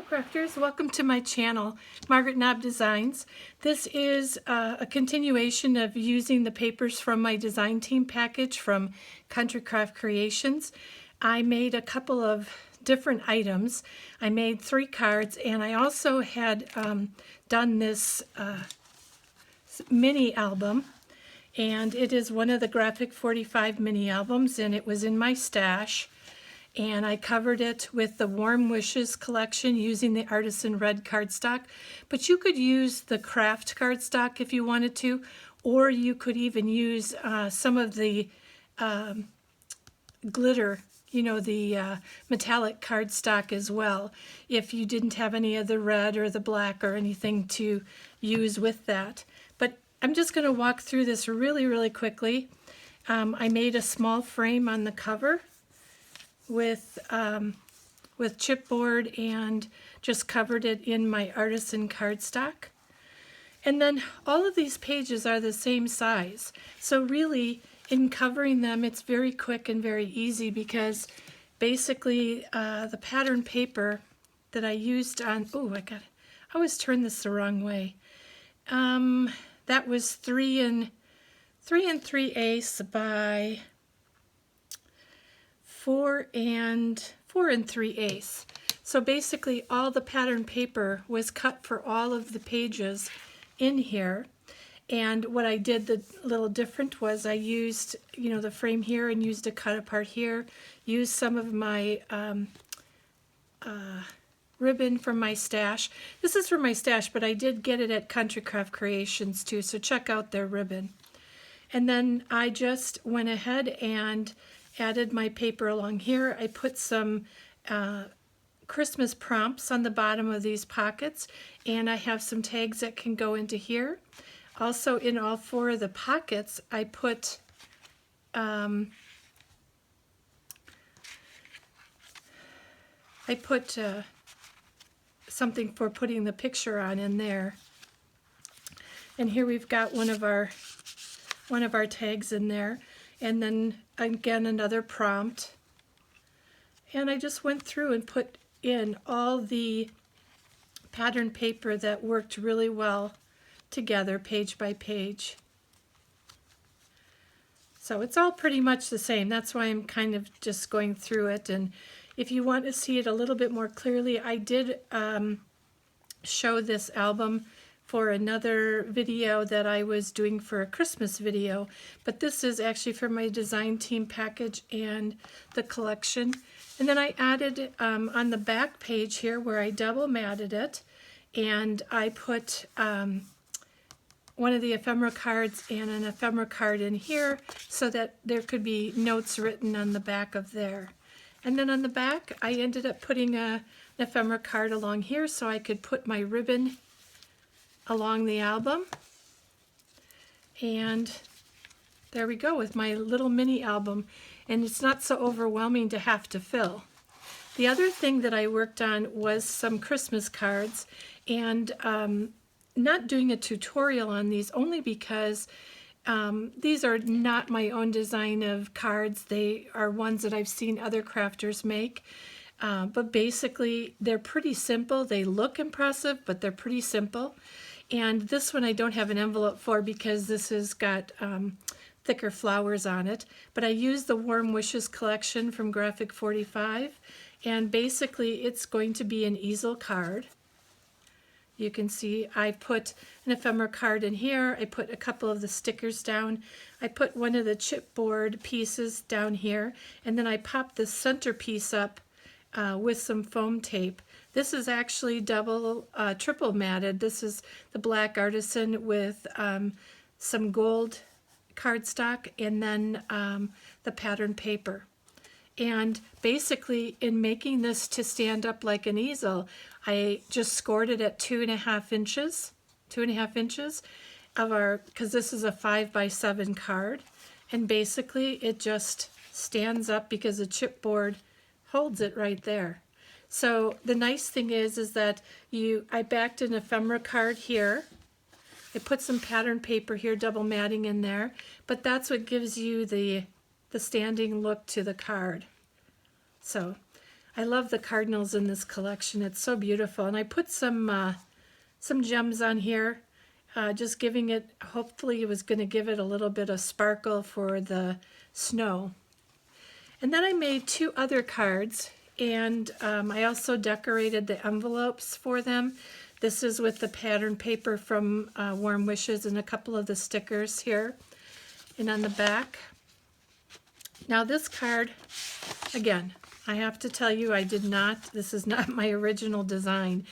crafters, welcome to my channel, Margaret Knob Designs. This is a continuation of using the papers from my design team package from Country Craft Creations. I made a couple of different items. I made 3 cards, and I also had done this mini album, and it is one of the Graphic 45 mini albums, and it was in my stash. And I covered it with the Warm Wishes collection using the Artisan red cardstock. But you could use the craft cardstock if you wanted to, or you could even use some of the glitter, you know, the metallic cardstock as well, if you didn't have any of the red or the black or anything to use with that. But I'm just going to walk through this really quickly. I made a small frame on the cover with chipboard and just covered it in my Artisan cardstock. And then all of these pages are the same size. So really, in covering them, it's very quick and very easy because basically the pattern paper that I used on, I always turn this the wrong way. That was 3 3/8 by 4 3/8. So basically all the pattern paper was cut for all of the pages in here. And what I did the little different was I used, you know, the frame here and used a cut apart here, used some of my ribbon from my stash. This is from my stash, but I did get it at Country Craft Creations too, so check out their ribbon. And then I just went ahead and added my paper along here. I put some Christmas prompts on the bottom of these pockets, and I have some tags that can go into here. Also, in all 4 of the pockets, I put something for putting the picture on in there. And here we've got one of our tags in there. And then again another prompt, and I just went through and put in all the pattern paper that worked really well together page by page. So it's all pretty much the same. That's why I'm kind of just going through it. And if you want to see it a little bit more clearly, I did show this album for another video that I was doing for a Christmas video, but this is actually for my design team package and the collection. And then I added on the back page here where I double matted it, and I put one of the ephemera cards and an ephemera card in here so that there could be notes written on the back of there. And then on the back I ended up putting an ephemera card along here so I could put my ribbon along the album. And there we go with my little mini album, and it's not so overwhelming to have to fill. The other thing that I worked on was some Christmas cards, and not doing a tutorial on these only because these are not my own design of cards. They are ones that I've seen other crafters make. But basically they're pretty simple. They look impressive, but they're pretty simple. And this one I don't have an envelope for because this has got thicker flowers on it. But I used the Warm Wishes collection from Graphic 45, and basically it's going to be an easel card. You can see I put an ephemera card in here. I put a couple of the stickers down. I put one of the chipboard pieces down here, and then I popped the center piece up with some foam tape. This is actually triple matted. This is the black Artisan with some gold cardstock and then the pattern paper. And basically in making this to stand up like an easel, I just scored it at 2.5 inches, 2.5 inches of because this is a 5 by 7 card. And basically it just stands up because the chipboard holds it right there. So the nice thing is that I backed an ephemera card here. I put some pattern paper here, double matting in there, but that's what gives you the standing look to the card. So I love the cardinals in this collection. It's so beautiful. And I put some gems on here, just giving it, hopefully it was going to give it a little bit of sparkle for the snow. And then I made 2 other cards, and I also decorated the envelopes for them. This is with the pattern paper from Warm Wishes and a couple of the stickers here. And on the back, now this card, again, I have to tell you, this is not my original design.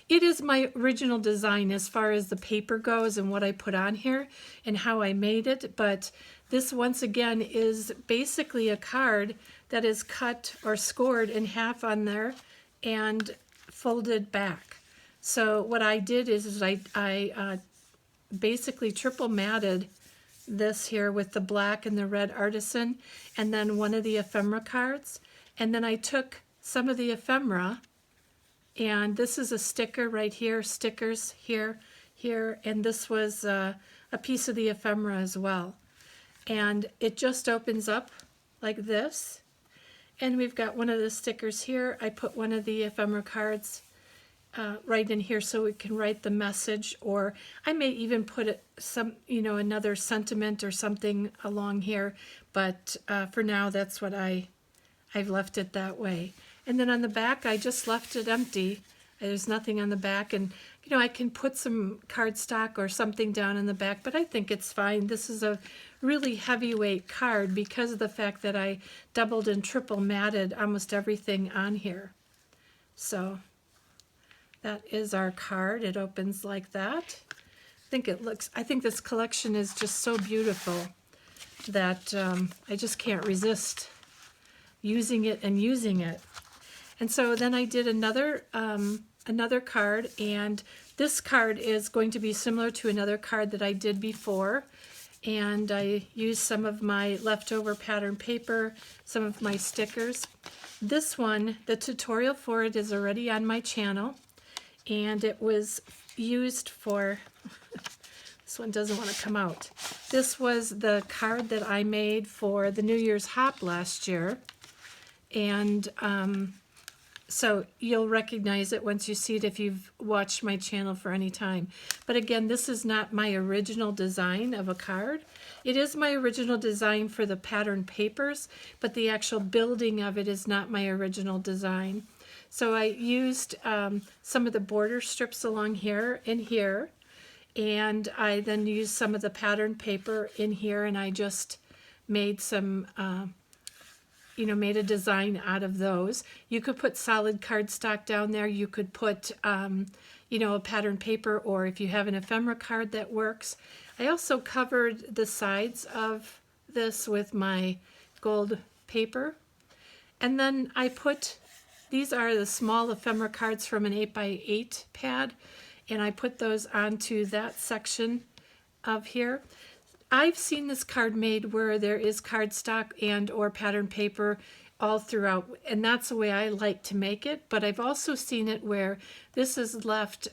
It is my original design as far as the paper goes and what I put on here and how I made it, but this once again is basically a card that is cut or scored in half on there and folded back. So what I did is I basically triple matted this here with the black and the red Artisan, and then one of the ephemera cards, and then I took some of the ephemera, and this is a sticker right here, stickers here, and this was a piece of the ephemera as well. And it just opens up like this, and we've got one of the stickers here. I put one of the ephemera cards right in here so we can write the message, or I may even put another sentiment or something along here, but for now that's what I've left it that way. And then on the back I just left it empty. There's nothing on the back, and I can put some cardstock or something down in the back, but I think it's fine. This is a really heavyweight card because of the fact that I doubled and triple matted almost everything on here. So that is our card. It opens like that. I think this collection is just so beautiful that I just can't resist using it and using it. And so then I did another card, and this card is going to be similar to another card that I did before. And I used some of my leftover pattern paper, some of my stickers. This one, the tutorial for it is already on my channel, and it was used for, this one doesn't want to come out. This was the card that I made for the New Year's Hop last year, and so you'll recognize it once you see it if you've watched my channel for any time. But again, this is not my original design of a card. It is my original design for the pattern papers, but the actual building of it is not my original design. So I used some of the border strips along here and here, and I then used some of the pattern paper in here, and I just made some made a design out of those. You could put solid cardstock down there. You could put, a pattern paper, or if you have an ephemera card, that works. I also covered the sides of this with my gold paper. And then I put, these are the small ephemera cards from an 8x8 pad, and I put those onto that section of here. I've seen this card made where there is cardstock and or pattern paper all throughout, and that's the way I like to make it. But I've also seen it where this is left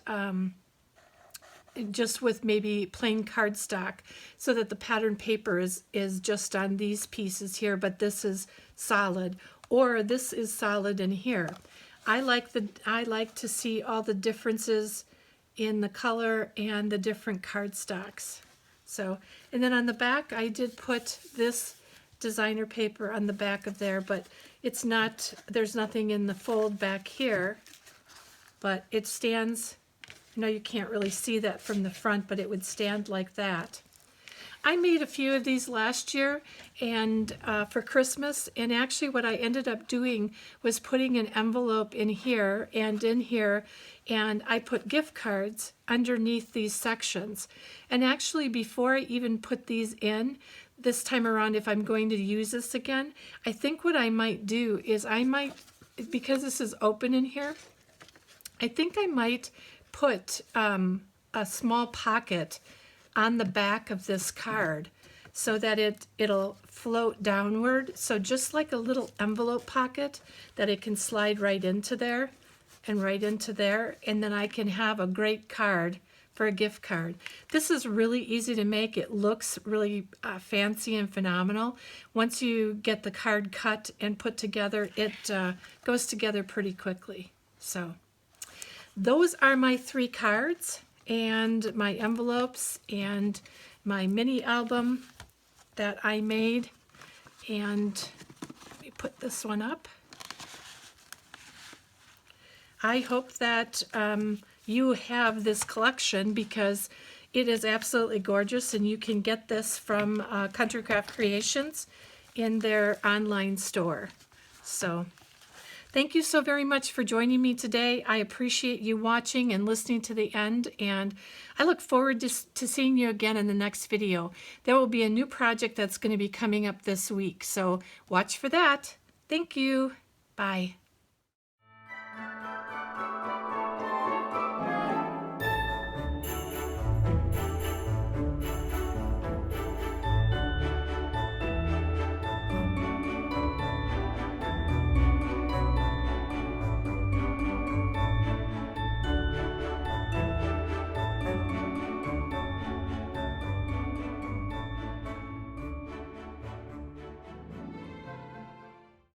just with maybe plain cardstock, so that the pattern paper is just on these pieces here, but this is solid, or this is solid in here. I like to see all the differences in the color and the different cardstocks. So, and then on the back, I did put this designer paper on the back of there, but it's not, there's nothing in the fold back here, but it stands, you can't really see that from the front, but it would stand like that. I made a few of these last year and for Christmas, and actually what I ended up doing was putting an envelope in here and in here, and I put gift cards underneath these sections. And actually before I even put these in, this time around, if I'm going to use this again, I think what I might do is because this is open in here, I think I might put a small pocket on the back of this card so that it'll float downward. So just like a little envelope pocket that it can slide right into there and right into there, and then I can have a great card for a gift card. This is really easy to make. It looks really fancy and phenomenal. Once you get the card cut and put together, it goes together pretty quickly. So those are my 3 cards and my envelopes and my mini album that I made. And let me put this one up. I hope that you have this collection because it is absolutely gorgeous, and you can get this from Country Craft Creations in their online store. So thank you so very much for joining me today. I appreciate you watching and listening to the end, and I look forward to seeing you again in the next video. There will be a new project that's going to be coming up this week, so watch for that. Thank you. Bye.